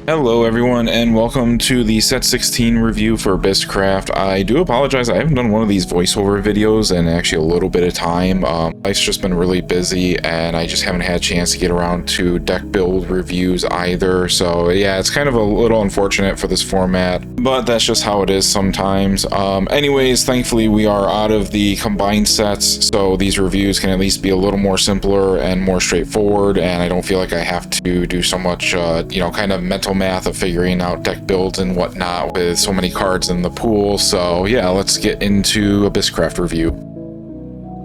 Hello everyone, and welcome to the set 16 review for Abysscraft. I do apologize, I haven't done one of these voiceover videos in actually a little bit of time. Life's just been really busy and I just haven't had a chance to get around to deck build reviews either. So yeah, it's kind of a little unfortunate for this format, but that's just how it is sometimes. Anyways, thankfully we are out of the combined sets, so these reviews can at least be a little more simpler and more straightforward, and I don't feel like I have to do so much, kind of mental math of figuring out deck builds and whatnot with so many cards in the pool. So yeah, let's get into Abysscraft review.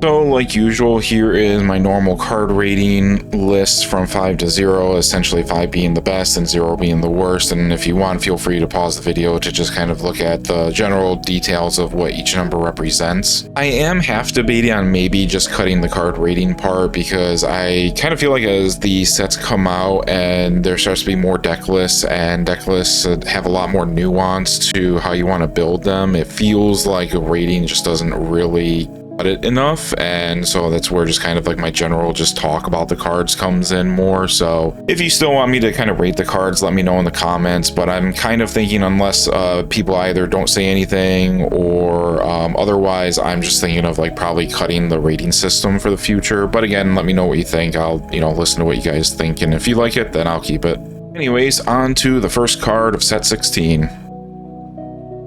So like usual, here is my normal card rating list from 5 to 0, essentially 5 being the best and 0 being the worst. And if you want, feel free to pause the video to just kind of look at the general details of what each number represents. I am half debating on maybe just cutting the card rating part, because I kind of feel like as the sets come out and there starts to be more deck lists, and deck lists have a lot more nuance to how you want to build them, it feels like a rating just doesn't really it enough. And so that's where just kind of like my general just talk about the cards comes in more. So if you still want me to kind of rate the cards, let me know in the comments. But I'm kind of thinking, unless people either don't say anything or otherwise, I'm just thinking of like probably cutting the rating system for the future. But again, let me know what you think. I'll listen to what you guys think, and if you like it, then I'll keep it. Anyways, on to the first card of set 16.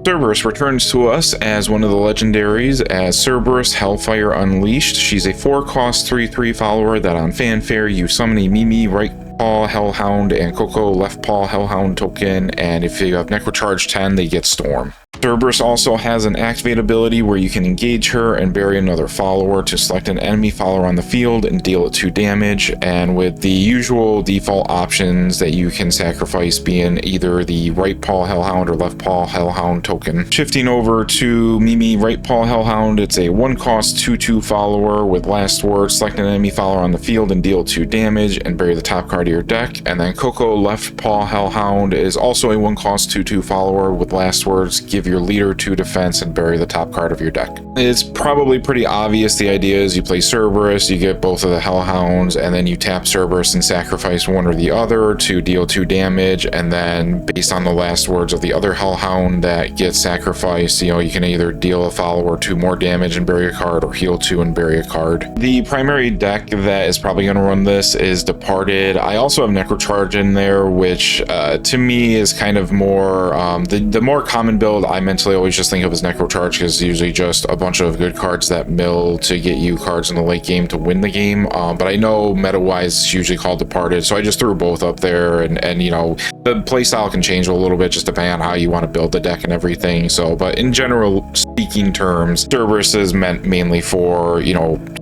Cerberus returns to us as one of the legendaries as Cerberus Hellfire Unleashed. She's a 4-cost 3/3 follower that on fanfare you summon a Mimi right paw Hellhound and Coco left paw Hellhound token, and if you have Necrocharge 10, they get Storm. Cerberus also has an activate ability where you can engage her and bury another follower to select an enemy follower on the field and deal it 2 damage, and with the usual default options that you can sacrifice being either the right paw Hellhound or left paw Hellhound token. Shifting over to Mimi right paw Hellhound, it's a 1-cost 2/2 follower with last word, select an enemy follower on the field and deal 2 damage and bury the top card of your deck. And then Coco left paw Hellhound is also a 1-cost 2/2 follower with last words, give your leader 2 defense and bury the top card of your deck. It's probably pretty obvious. The idea is you play Cerberus, you get both of the Hellhounds, and then you tap Cerberus and sacrifice one or the other to deal 2 damage, and then based on the last words of the other Hellhound that gets sacrificed, you can either deal a follower 2 more damage and bury a card, or heal 2 and bury a card. The primary deck that is probably going to run this is Departed. I also have Necrocharge in there, which to me is kind of more the more common build I mentally always just think of as Necrocharge, because it's usually just a bunch of good cards that mill to get you cards in the late game to win the game. But I know meta-wise it's usually called Departed, so I just threw both up there, and the playstyle can change a little bit just depending on how you want to build the deck and everything. So, but in general speaking terms, Cerberus is meant mainly for,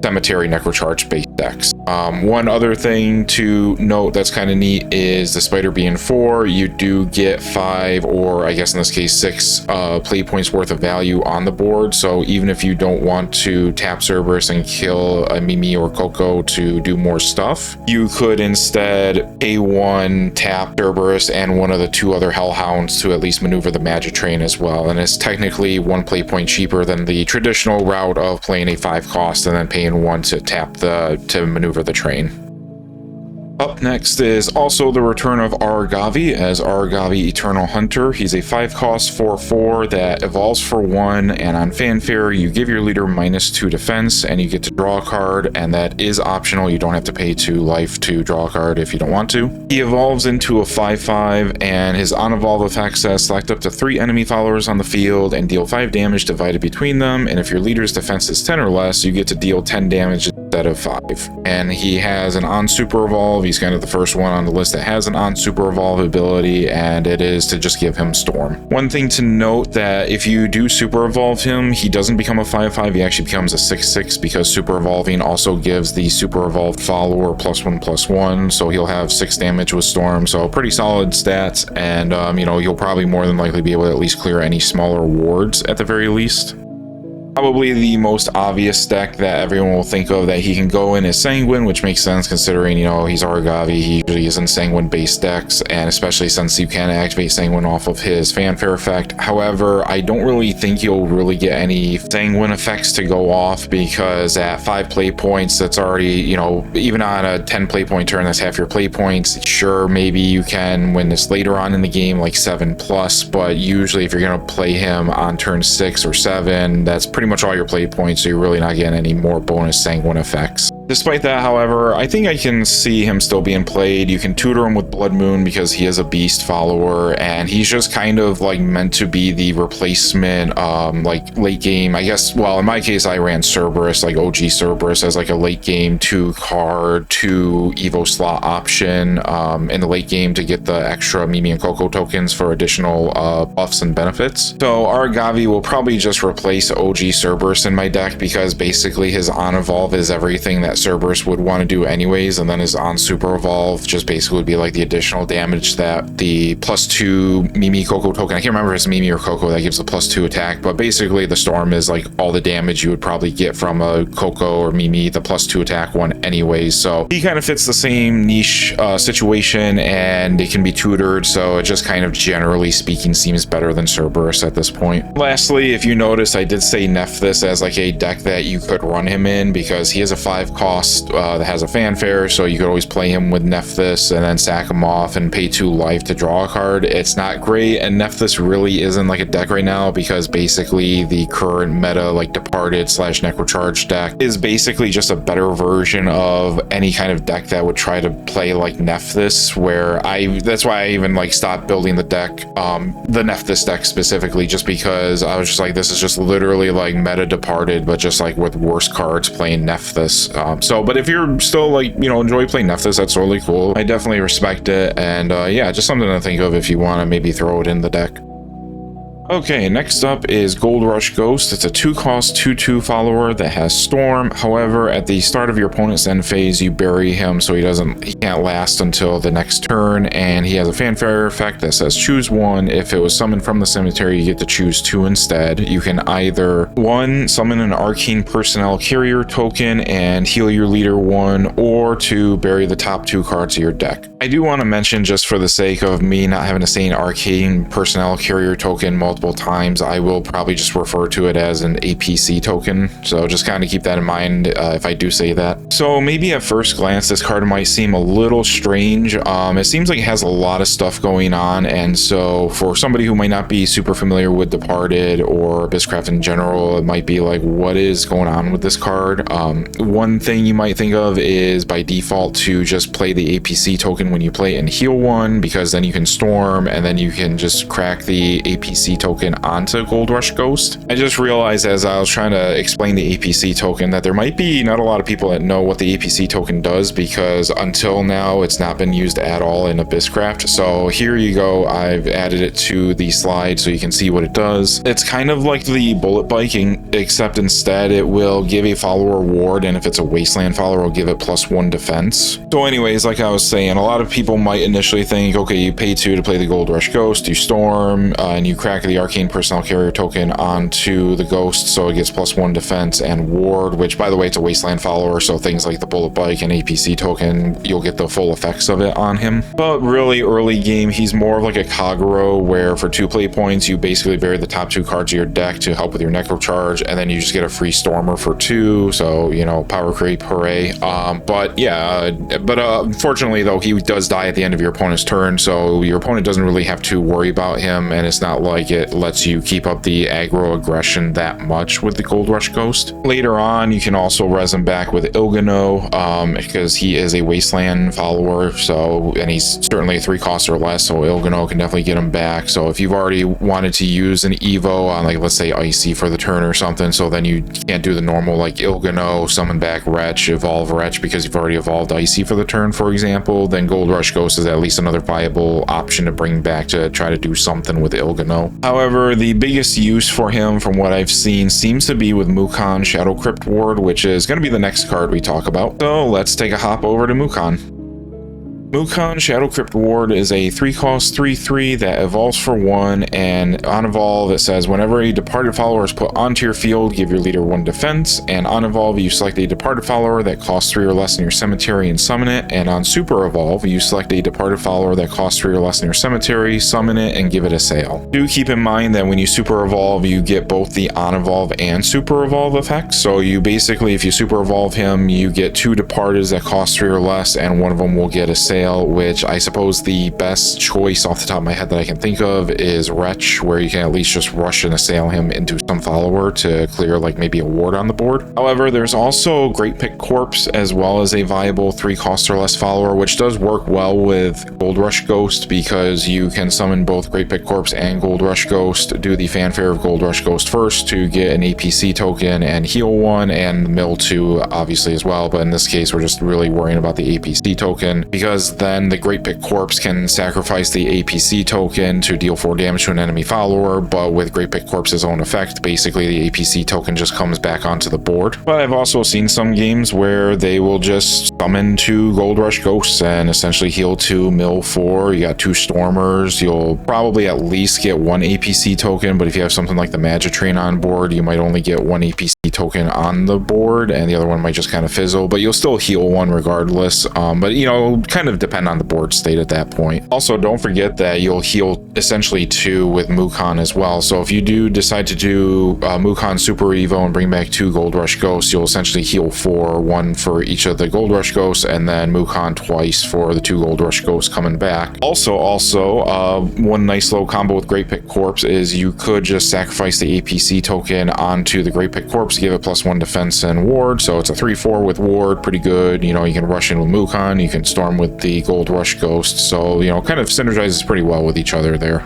Cemetery Necrocharge based decks. One other thing to note that's kind of neat is the Spider being 4, you do get 5, or I guess in this case 6 play points worth of value on the board. So even if you don't want to tap Cerberus and kill a Mimi or Coco to do more stuff, you could instead pay 1, tap Cerberus and one of the 2 other Hellhounds to at least maneuver the Magic Train as well. And it's technically 1 play point cheaper than the traditional route of playing a 5-cost and then paying 1 to tap to maneuver the train. Up next is also the return of Aragavi as Aragavi Eternal Hunter. He's a 5-cost 4/4 that evolves for 1, and on fanfare you give your leader -2 defense and you get to draw a card, and that is optional. You don't have to pay 2 life to draw a card if you don't want to. He evolves into a 5/5, and his on-evolve effect says select up to 3 enemy followers on the field and deal 5 damage divided between them, and if your leader's defense is 10 or less, you get to deal 10 damage instead of 5. And he has an on super evolve. He's kind of the first one on the list that has an on super evolve ability, and it is to just give him Storm. One thing to note, that if you do super evolve him, he doesn't become a 5/5, he actually becomes a 6/6, because super evolving also gives the super evolved follower +1/+1, so he'll have 6 damage with Storm. So pretty solid stats, and you'll probably more than likely be able to at least clear any smaller wards at the very least. Probably the most obvious deck that everyone will think of that he can go in is Sanguine, which makes sense considering, you know, he's Argavi. He usually is in Sanguine based decks, and especially since you can activate Sanguine off of his fanfare effect. However, I don't really think you'll really get any Sanguine effects to go off, because at 5 play points, that's already, you know, even on a 10 play point turn, that's half your play points. Sure, maybe you can win this later on in the game, like 7+, but usually if you're going to play him on turn 6 or 7, that's pretty much all your play points, so you're really not getting any more bonus Sanguine effects. Despite that, however, I think I can see him still being played. You can tutor him with Blood Moon because he is a beast follower, and he's just kind of like meant to be the replacement, like late game, I guess. Well, in my case, I ran Cerberus, like OG Cerberus, as like a late game 2-card, 2 Evo slot option in the late game to get the extra Mimi and Coco tokens for additional buffs and benefits. So Argavi will probably just replace OG Cerberus in my deck, because basically his on evolve is everything that Cerberus would want to do anyways, and then his on super evolve just basically would be like the additional damage that the +2 Mimi Coco token, I can't remember if it's Mimi or Coco, that gives the +2 attack, but basically the storm is like all the damage you would probably get from a Coco or Mimi, the +2 attack one anyways. So he kind of fits the same niche situation, and it can be tutored, so it just kind of generally speaking seems better than Cerberus at this point. Lastly, if you notice, I did say Nephthys as like a deck that you could run him in, because he is a 5 cost that has a fanfare, so you could always play him with Nephthys and then sack him off and pay 2 life to draw a card. It's not great, and Nephthys really isn't like a deck right now, because basically the current meta, like Departed / Necrocharge deck, is basically just a better version of any kind of deck that would try to play like Nephthys, where that's why I even like stopped building the deck, the Nephthys deck specifically, just because I was just like, this is just literally like meta Departed, but just like with worse cards playing Nephthys. But if you're still like, you know, enjoy playing Nephthys, that's really cool. I definitely respect it, and yeah, just something to think of if you want to maybe throw it in the deck. Okay, next up is Gold Rush Ghost. It's a 2-cost 2/2 follower that has Storm. However, at the start of your opponent's end phase, you bury him, so he can't last until the next turn, and he has a fanfare effect that says choose 1. If it was summoned from the cemetery, you get to choose 2 instead. You can either 1, summon an Arcane Personnel Carrier token and heal your leader 1, or 2, bury the top 2 cards of your deck. I do want to mention, just for the sake of me not having to say an Arcane Personnel Carrier token multiple times, I will probably just refer to it as an APC token, so just kind of keep that in mind if I do say that. So maybe at first glance this card might seem a little strange. It seems like it has a lot of stuff going on, and so for somebody who might not be super familiar with Departed or Abysscraft in general, it might be like, what is going on with this card? One thing you might think of is by default to just play the APC token when you play and heal 1, because then you can storm, and then you can just crack the APC token onto Gold Rush Ghost. I just realized as I was trying to explain the APC token that there might be not a lot of people that know what the APC token does, because until now it's not been used at all in Abysscraft. So here you go, I've added it to the slide so you can see what it does. It's kind of like the bullet biking, except instead it will give a follower ward, and if it's a wasteland follower, it'll give it +1 defense. So anyways, like I was saying, a lot of people might initially think, okay, you pay 2 to play the Gold Rush Ghost, you storm, and you crack the Arcane Personnel Carrier token onto the Ghost, so it gets +1 defense and ward, which by the way, it's a wasteland follower, so things like the bullet bike and APC token, you'll get the full effects of it on him. But really early game, he's more of like a Kagero, where for 2 play points you basically bury the top 2 cards of your deck to help with your Necrocharge, and then you just get a free Stormer for 2, so you know, power creep, hooray. But yeah, unfortunately though, he does die at the end of your opponent's turn, so your opponent doesn't really have to worry about him, and it's not like it lets you keep up the aggro aggression that much with the Gold Rush Ghost. Later on, you can also res him back with Ilgano, because he is a wasteland follower, so, and he's certainly a 3 cost or less, so Ilgano can definitely get him back. So if you've already wanted to use an Evo on, like, let's say Icy for the turn or something, so then you can't do the normal like Ilgano, summon back Wretch, evolve Wretch because you've already evolved Icy for the turn, for example, then Gold Rush Ghost is at least another viable option to bring back to try to do something with Ilgano. However, the biggest use for him from what I've seen seems to be with Mukon Shadow Crypt Ward, which is going to be the next card we talk about. So let's take a hop over to Mukon. Mukon Shadow Crypt Ward is a 3-cost 3/3 that evolves for 1, and on evolve it says whenever a departed follower is put onto your field, give your leader 1 defense, and on evolve you select a departed follower that costs 3 or less in your cemetery and summon it, and on super evolve you select a departed follower that costs 3 or less in your cemetery, summon it, and give it a sale. Do keep in mind that when you super evolve you get both the on evolve and super evolve effects, so you basically, if you super evolve him, you get 2 departeds that cost 3 or less, and one of them will get a sale, which I suppose the best choice off the top of my head that I can think of is Wretch, where you can at least just rush and assail him into some follower to clear like maybe a ward on the board. However, there's also Great Pick Corpse as well as a viable 3-cost or less follower, which does work well with Gold Rush Ghost because you can summon both Great Pick Corpse and Gold Rush Ghost, do the fanfare of Gold Rush Ghost first to get an APC token and heal 1, and mill 2 obviously as well, but in this case we're just really worrying about the APC token because then the Great Pick Corpse can sacrifice the APC token to deal 4 damage to an enemy follower, but with Great Pick Corpse's own effect, basically the APC token just comes back onto the board. But I've also seen some games where they will just summon 2 Gold Rush Ghosts and essentially heal 2, mill 4. You got 2 Stormers, you'll probably at least get 1 APC token, but if you have something like the Magitrain on board, you might only get 1 APC token on the board and the other one might just kind of fizzle, but you'll still heal 1 regardless. But you know, kind of depend on the board state at that point. Also, don't forget that you'll heal essentially 2 with Mukon as well, so if you do decide to do Mukon Super Evo and bring back 2 Gold Rush Ghosts, you'll essentially heal 4, 1 for each of the Gold Rush Ghosts, and then Mukon twice for the 2 Gold Rush Ghosts coming back. Also, one nice little combo with Great Pick Corpse is you could just sacrifice the APC token onto the Great Pick Corpse, give it +1 defense and ward, so it's a 3/4 with ward, pretty good. You know, you can rush in with Mukon, you can storm with the Gold Rush Ghost, so you know, kind of synergizes pretty well with each other there.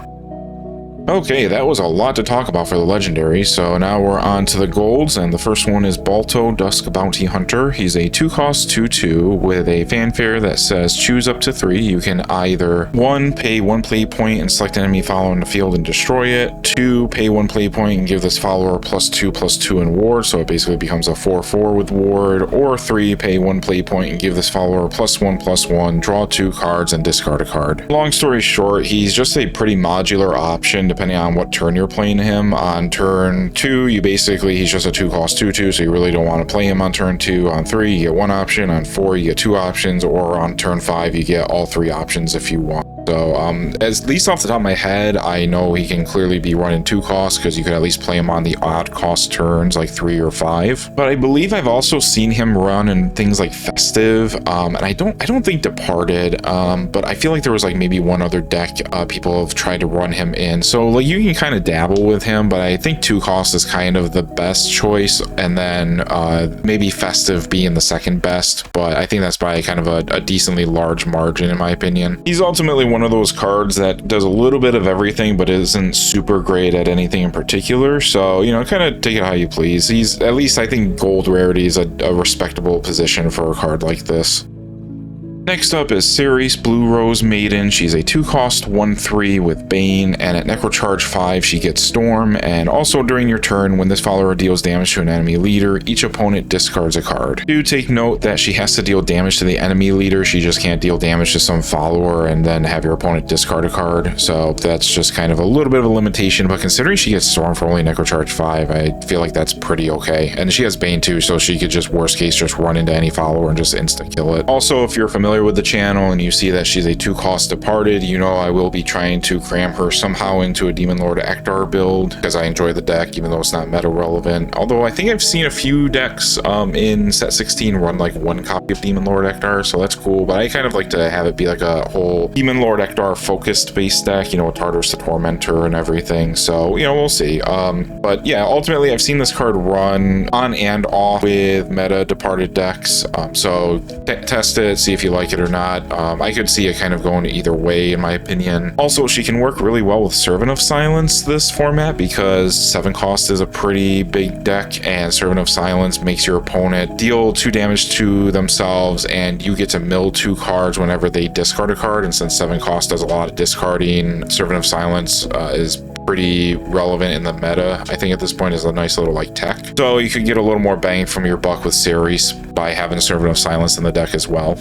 Okay, that was a lot to talk about for the legendary, so now we're on to the golds, and the first one is Balto Dusk Bounty Hunter. He's a 2-cost 2/2 with a fanfare that says choose up to 3. You can either 1, pay 1 play point and select an enemy follower in the field and destroy it, 2, pay 1 play point and give this follower +2/+2 in ward, so it basically becomes a 4/4 with ward, or 3, pay 1 play point and give this follower +1/+1, draw 2 cards and discard a card. Long story short, he's just a pretty modular option depending on what turn you're playing him. On turn 2, he's just a 2-cost 2/2, so you really don't want to play him on turn 2. On 3, you get 1 option. On 4, you get 2 options, or on turn 5, you get all 3 options if you want. So, at least off the top of my head, I know he can clearly be running 2 costs because you could at least play him on the odd cost turns like 3 or 5. But I believe I've also seen him run in things like Festive, and I don't think Departed, but I feel like there was like maybe one other deck people have tried to run him in. So like you can kind of dabble with him, but I think 2 costs is kind of the best choice, and then maybe Festive being the second best. But I think that's by kind of a decently large margin in my opinion. He's ultimately one of those cards that does a little bit of everything but isn't super great at anything in particular, so you know, kind of take it how you please. He's, at least I think, gold rarity is a respectable position for a card like this. Next up is Ceres Blue Rose Maiden. She's a 2-cost 1/3 with Bane, and at Necrocharge 5 she gets Storm, and also during your turn, when this follower deals damage to an enemy leader, each opponent discards a card. Do take note that she has to deal damage to the enemy leader, she just can't deal damage to some follower and then have your opponent discard a card, so that's just kind of a little bit of a limitation, but considering she gets Storm for only Necrocharge 5, I feel like that's pretty okay. And she has Bane too, so she could just, worst case, just run into any follower and just insta-kill it. Also, if you're familiar with the channel and you see that she's a 2-cost Departed, you know I will be trying to cram her somehow into a Demon Lord Ektar build because I enjoy the deck even though it's not meta relevant, although I think I've seen a few decks in set 16 run like 1 copy of Demon Lord Ektar, so that's cool, but I kind of like to have it be like a whole Demon Lord Ektar focused base deck, you know, with Tartarus the Tormentor and everything, so you know, we'll see. But yeah, ultimately I've seen this card run on and off with meta Departed decks, so test it, see if you like it or not. I could see it kind of going either way in my opinion. Also, she can work really well with Servant of Silence this format because 7 cost is a pretty big deck, and Servant of Silence makes your opponent deal 2 damage to themselves and you get to mill 2 cards whenever they discard a card, and since 7 cost does a lot of discarding, Servant of Silence is pretty relevant in the meta. I think at this point is a nice little like tech, so you could get a little more bang from your buck with Ceres by having Servant of Silence in the deck as well.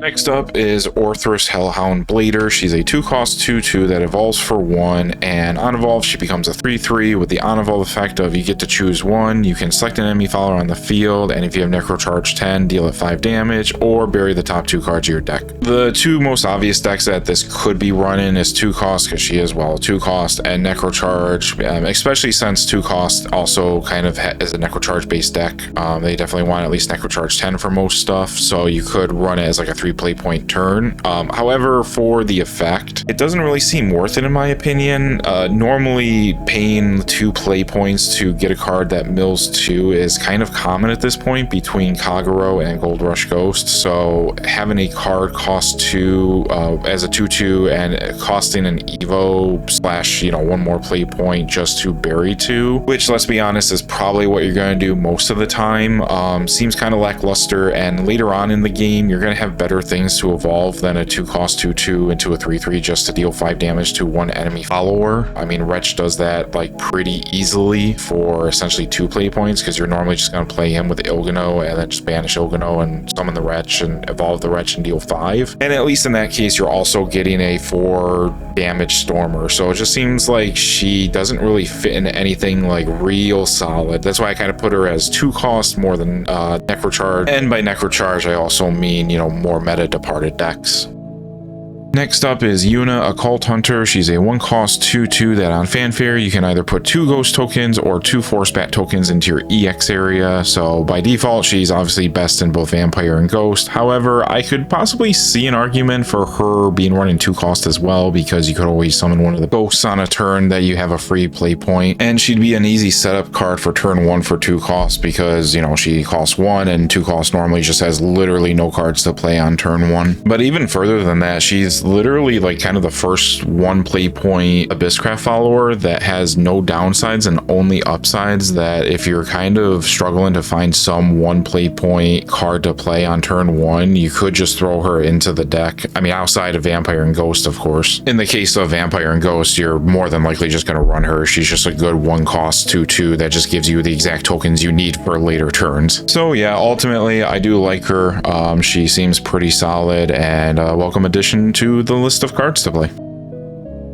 Next up is Orthrus Hellhound Blader. She's a 2-cost 2/2 that evolves for 1, and on evolve she becomes a 3/3 with the on evolve effect of you get to choose one. You can select an enemy follower on the field, and if you have Necrocharge 10, deal it 5 damage, or bury the top 2 cards of your deck. The two most obvious decks that this could be running is 2-cost, because she is, well, 2-cost, and Necrocharge, especially since 2-cost also kind of is a Necrocharge based deck. They definitely want at least Necrocharge 10 for most stuff, so you could run it as like a 3 play point turn. However, for the effect, it doesn't really seem worth it in my opinion. Normally paying 2 play points to get a card that mills 2 is kind of common at this point between Kagero and Gold Rush Ghost, so having a card cost 2 as a 2/2 and costing an Evo slash, you know, 1 more play point just to bury 2, which, let's be honest, is probably what you're going to do most of the time, seems kind of lackluster. And later on in the game, you're going to have better things to evolve than a 2-cost 2/2 into a 3/3 just to deal 5 damage to 1 enemy follower. I mean, Wretch does that like pretty easily for essentially 2 play points, because you're normally just going to play him with Ilgano and then just banish Ilgano and summon the Wretch and evolve the Wretch and deal 5. And at least in that case, you're also getting a 4 damage Stormer. So it just seems like she doesn't really fit into anything like real solid. That's why I kind of put her as 2-cost more than Necrocharge. And by Necrocharge, I also mean, you know, more meta departed decks. Next up is Yuna, Occult Hunter. She's a 1-cost 2/2 that on Fanfare you can either put 2 Ghost tokens or 2 Force Bat tokens into your EX area. So by default, she's obviously best in both Vampire and Ghost. However, I could possibly see an argument for her being running 2-cost as well, because you could always summon one of the Ghosts on a turn that you have a free play point, and she'd be an easy setup card for turn 1 for 2-cost, because, you know, she costs 1 and 2-cost normally just has literally no cards to play on turn 1. But even further than that, she's literally like kind of the first 1 play point Abysscraft follower that has no downsides and only upsides, that if you're kind of struggling to find some 1 play point card to play on turn 1, you could just throw her into the deck. I mean, outside of Vampire and Ghost, of course. In the case of Vampire and Ghost, you're more than likely just going to run her. She's just a good 1-cost 2/2 that just gives you the exact tokens you need for later turns. So yeah, ultimately I do like her. She seems pretty solid, and a welcome addition to the list of cards to play.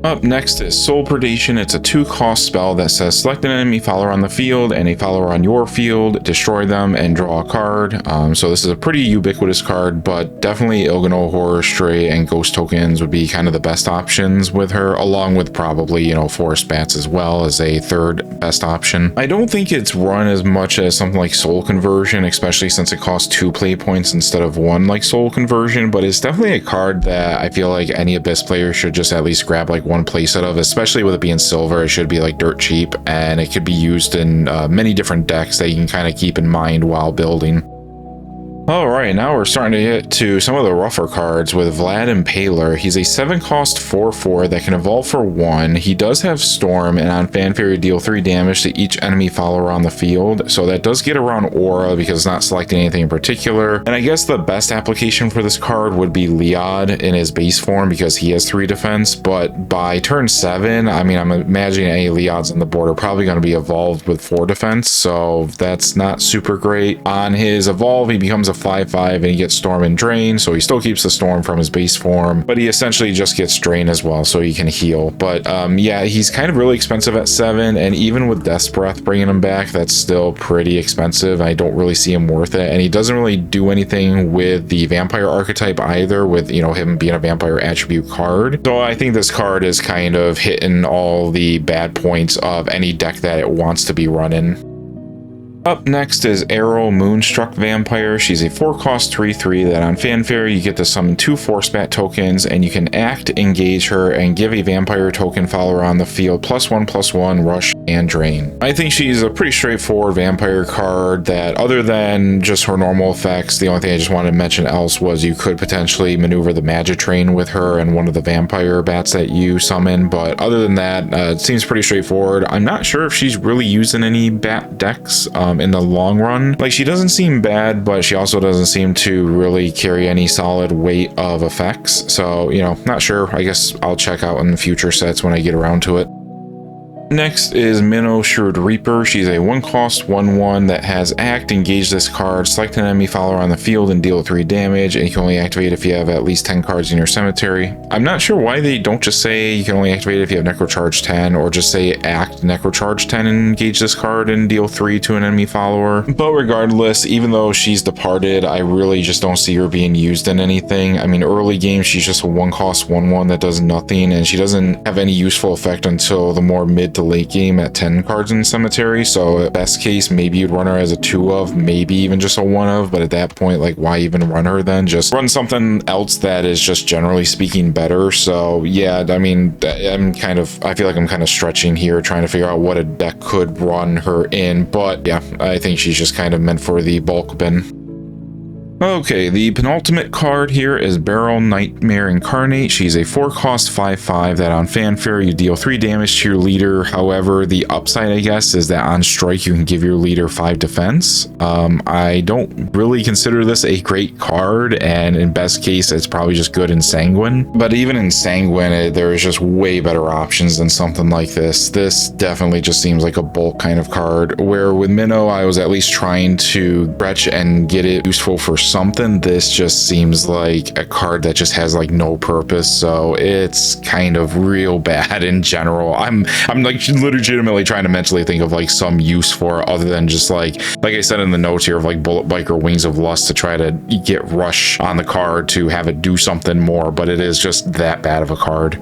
Up next is Soul Predation. It's a 2-cost spell that says select an enemy follower on the field and a follower on your field, destroy them, and draw a card. So this is a pretty ubiquitous card, but definitely Ilgano, Horror Stray, and Ghost tokens would be kind of the best options with her, along with probably, you know, Forest Bats as well as a third best option. I don't think it's run as much as something like Soul Conversion, especially since it costs 2 play points instead of 1 like Soul Conversion, but it's definitely a card that I feel like any Abyss player should just at least grab like 1 playset of, especially with it being silver. It should be like dirt cheap, and it could be used in many different decks that you can kind of keep in mind while building. Alright, now we're starting to get to some of the rougher cards with Vlad Impaler. He's a 7-cost 4/4 that can evolve for 1. He does have Storm, and on Fanfare you deal 3 damage to each enemy follower on the field. So that does get around Aura because it's not selecting anything in particular. And I guess the best application for this card would be Liad in his base form, because he has 3 defense. But by turn 7, I mean, I'm imagining any Liads on the board are probably going to be evolved with 4 defense. So that's not super great. On his evolve, he becomes a 5/5 and he gets Storm and Drain, so he still keeps the Storm from his base form, but he essentially just gets Drain as well, so he can heal. But yeah, he's kind of really expensive at 7, and even with Death's Breath bringing him back, that's still pretty expensive. I don't really see him worth it, and he doesn't really do anything with the Vampire archetype either, with, you know, him being a Vampire attribute card. So I think this card is kind of hitting all the bad points of any deck that it wants to be running. Up next is Arrow Moonstruck Vampire. She's a 4-cost 3/3 that on Fanfare you get to summon 2 Force Bat tokens, and you can act, engage her, and give a Vampire token follower on the field +1/+1 Rush and Drain. I think she's a pretty straightforward Vampire card that, other than just her normal effects, the only thing I just wanted to mention else was you could potentially maneuver the Magic Train with her and one of the Vampire bats that you summon, but other than that, it seems pretty straightforward. I'm not sure if she's really using any bat decks in the long run. Like, she doesn't seem bad, but she also doesn't seem to really carry any solid weight of effects. So, you know, not sure. I guess I'll check out in future sets when I get around to it. Next is Minnow Shrewd Reaper. She's a 1-cost 1/1 that has Act. Engage this card, select an enemy follower on the field and deal 3 damage, and you can only activate if you have at least 10 cards in your cemetery. I'm not sure why they don't just say you can only activate if you have Necrocharge 10, or just say Act Necrocharge 10 and engage this card and deal 3 to an enemy follower. But regardless, even though she's departed, I really just don't see her being used in anything. I mean, early game, she's just a 1-cost 1/1 that does nothing, and she doesn't have any useful effect until the more mid to late game at 10 cards in cemetery. So at best case, maybe you'd run her as a 2 of, maybe even just a 1 of, but at that point, like, why even run her then? Just run something else that is just generally speaking better. So yeah, I mean, I feel like I'm kind of stretching here, trying to figure out what a deck could run her in, but yeah, I think she's just kind of meant for the bulk bin. Okay, the penultimate card here is Beryl Nightmare Incarnate. She's a 4-cost 5/5 that on Fanfare you deal 3 damage to your leader. However, the upside, I guess, is that on strike you can give your leader 5 defense. I don't really consider this a great card, and in best case it's probably just good in Sanguine. But even in Sanguine, there's just way better options than something like this. This definitely just seems like a bulk kind of card, where with Minnow I was at least trying to stretch and get it useful for something. This just seems like a card that just has like no purpose, so it's kind of real bad in general. I'm like legitimately trying to mentally think of like some use for it other than just like I said in the notes here of like Bullet Bike or Wings of Lust to try to get rush on the card to have it do something more, but it is just that bad of a card.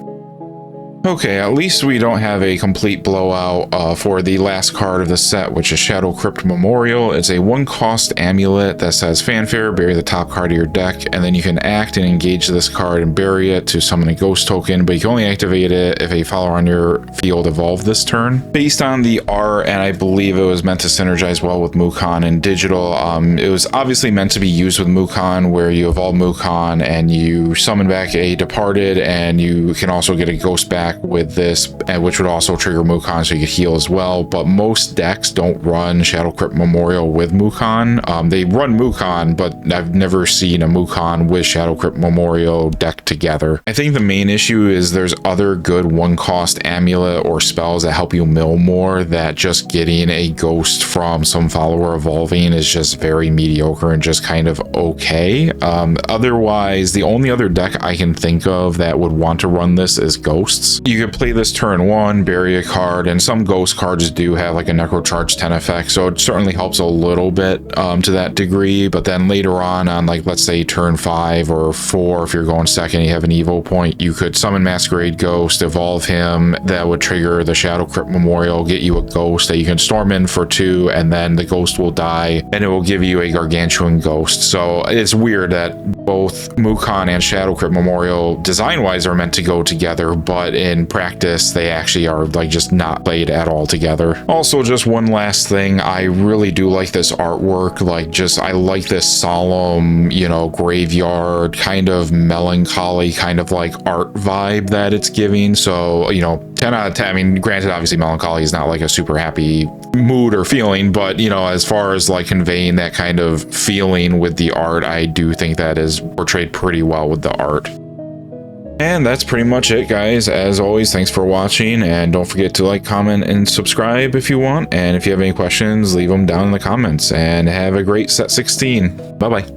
Okay, at least we don't have a complete blowout for the last card of the set, which is Shadow Crypt Memorial. It's a 1-cost amulet that says Fanfare, bury the top card of your deck, and then you can act and engage this card and bury it to summon a ghost token, but you can only activate it if a follower on your field evolved this turn. Based on the art, and I believe it was meant to synergize well with Mukon and Digital, it was obviously meant to be used with Mukon, where you evolve Mukon and you summon back a departed, and you can also get a ghost back with this, which would also trigger Mukon so you could heal as well. But most decks don't run Shadow Crypt Memorial with Mukon. They run Mukon, but I've never seen a Mukon with Shadow Crypt Memorial deck together. I think the main issue is there's other good 1-cost amulet or spells that help you mill more, that just getting a ghost from some follower evolving is just very mediocre and just kind of okay. Otherwise, the only other deck I can think of that would want to run this is Ghosts. You could play this turn 1, bury a card, and some ghost cards do have like a Necrocharge 10 effect, so it certainly helps a little bit to that degree. But then later on like let's say turn 5 or 4, if you're going second, you have an Evo point, you could summon Masquerade Ghost, evolve him, that would trigger the Shadow Crypt Memorial, get you a ghost that you can storm in for 2, and then the ghost will die and it will give you a Gargantuan Ghost. So it's weird that both Mukon and Shadow Crypt Memorial design wise are meant to go together, but in practice they actually are like just not played at all together. Also, just one last thing, I really do like this artwork. Like, just I like this solemn, you know, graveyard kind of melancholy kind of like art vibe that it's giving. So, you know, 10 out of 10. I mean, granted, obviously melancholy is not like a super happy mood or feeling, but you know, as far as like conveying that kind of feeling with the art, I do think that is portrayed pretty well with the art. And that's pretty much it, guys. As always, thanks for watching, and don't forget to like, comment, and subscribe if you want. And if you have any questions, leave them down in the comments. And have a great set 16. Bye-bye.